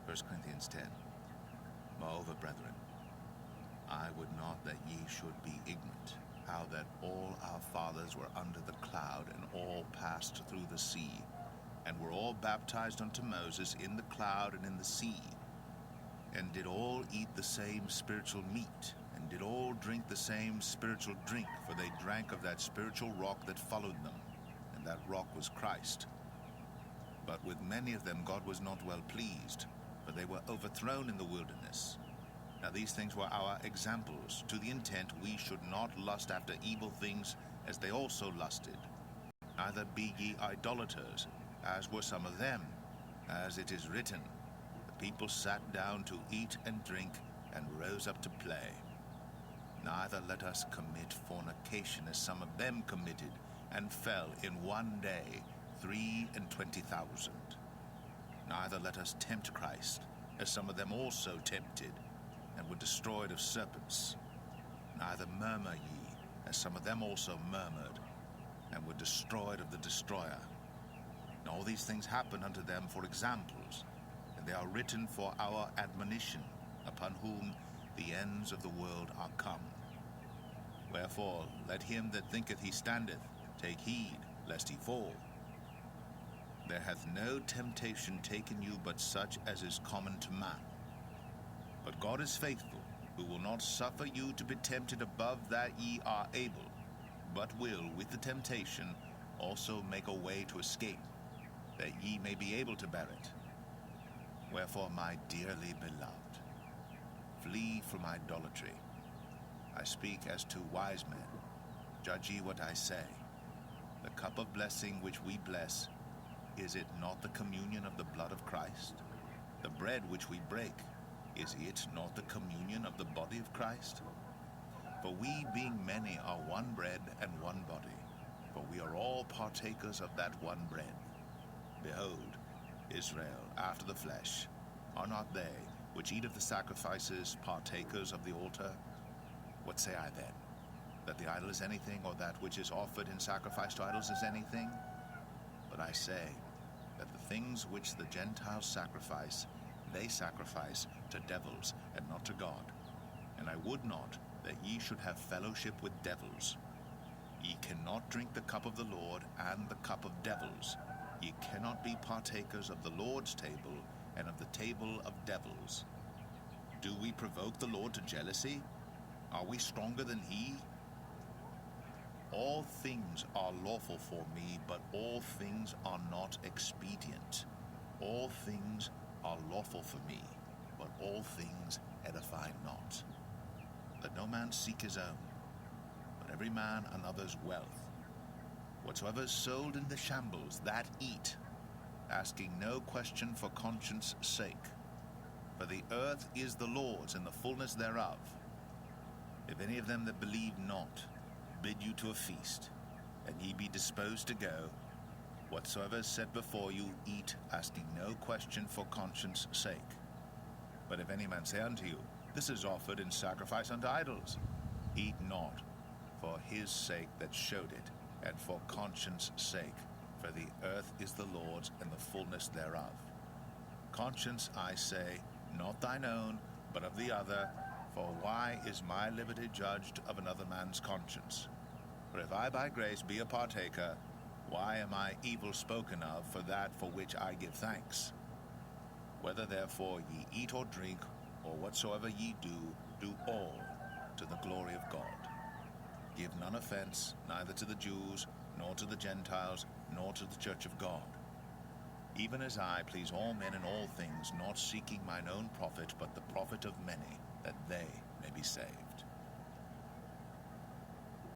1 Corinthians 10. Moreover, brethren, I would not that ye should be ignorant, how that all our fathers were under the cloud, and all passed through the sea, and were all baptized unto Moses in the cloud and in the sea, and did all eat the same spiritual meat, and did all drink the same spiritual drink, for they drank of that spiritual rock that followed them, and that rock was Christ. But with many of them God was not well pleased, for they were overthrown in the wilderness. Now these things were our examples, to the intent we should not lust after evil things, as they also lusted. Neither be ye idolaters, as were some of them, as it is written, the people sat down to eat and drink, and rose up to play. Neither let us commit fornication, as some of them committed, and fell in one day 23,000. Neither let us tempt Christ, as some of them also tempted, and were destroyed of serpents. Neither murmur ye, as some of them also murmured, and were destroyed of the destroyer. And all these things happen unto them for examples, and they are written for our admonition, upon whom the ends of the world are come. Wherefore let him that thinketh he standeth take heed lest he fall. There hath no temptation taken you but such as is common to man. But God is faithful, who will not suffer you to be tempted above that ye are able, but will with the temptation also make a way to escape, that ye may be able to bear it. Wherefore, my dearly beloved, flee from idolatry. I speak as to wise men. Judge ye what I say. The cup of blessing which we bless, is it not the communion of the blood of Christ? The bread which we break, is it not the communion of the body of Christ? For we, being many, are one bread and one body, for we are all partakers of that one bread. Behold, Israel, after the flesh, are not they which eat of the sacrifices partakers of the altar? What say I then? That the idol is anything, or that which is offered in sacrifice to idols is anything? But I say that the things which the Gentiles sacrifice, they sacrifice to devils, and not to God. And I would not that ye should have fellowship with devils. Ye cannot drink the cup of the Lord and the cup of devils. Ye cannot be partakers of the Lord's table and of the table of devils. Do we provoke the Lord to jealousy? Are we stronger than he? All things are lawful for me, but all things are not expedient. All things are lawful for me, but all things edify not. Let no man seek his own, but every man another's wealth. Whatsoever is sold in the shambles, that eat, asking no question for conscience' sake. For the earth is the Lord's, and the fullness thereof. If any of them that believe not bid you to a feast, and ye be disposed to go, whatsoever is set before you, eat, asking no question for conscience' sake. But if any man say unto you, this is offered in sacrifice unto idols, eat not, for his sake that showed it, and for conscience' sake, for the earth is the Lord's, and the fullness thereof. Conscience, I say, not thine own, but of the other, for why is my liberty judged of another man's conscience? For if I by grace be a partaker, why am I evil spoken of for that for which I give thanks? Whether therefore ye eat or drink, or whatsoever ye do, do all to the glory of God. Give none offense, neither to the Jews, nor to the Gentiles, nor to the church of God. Even as I please all men in all things, not seeking mine own profit, but the profit of many, that they may be saved.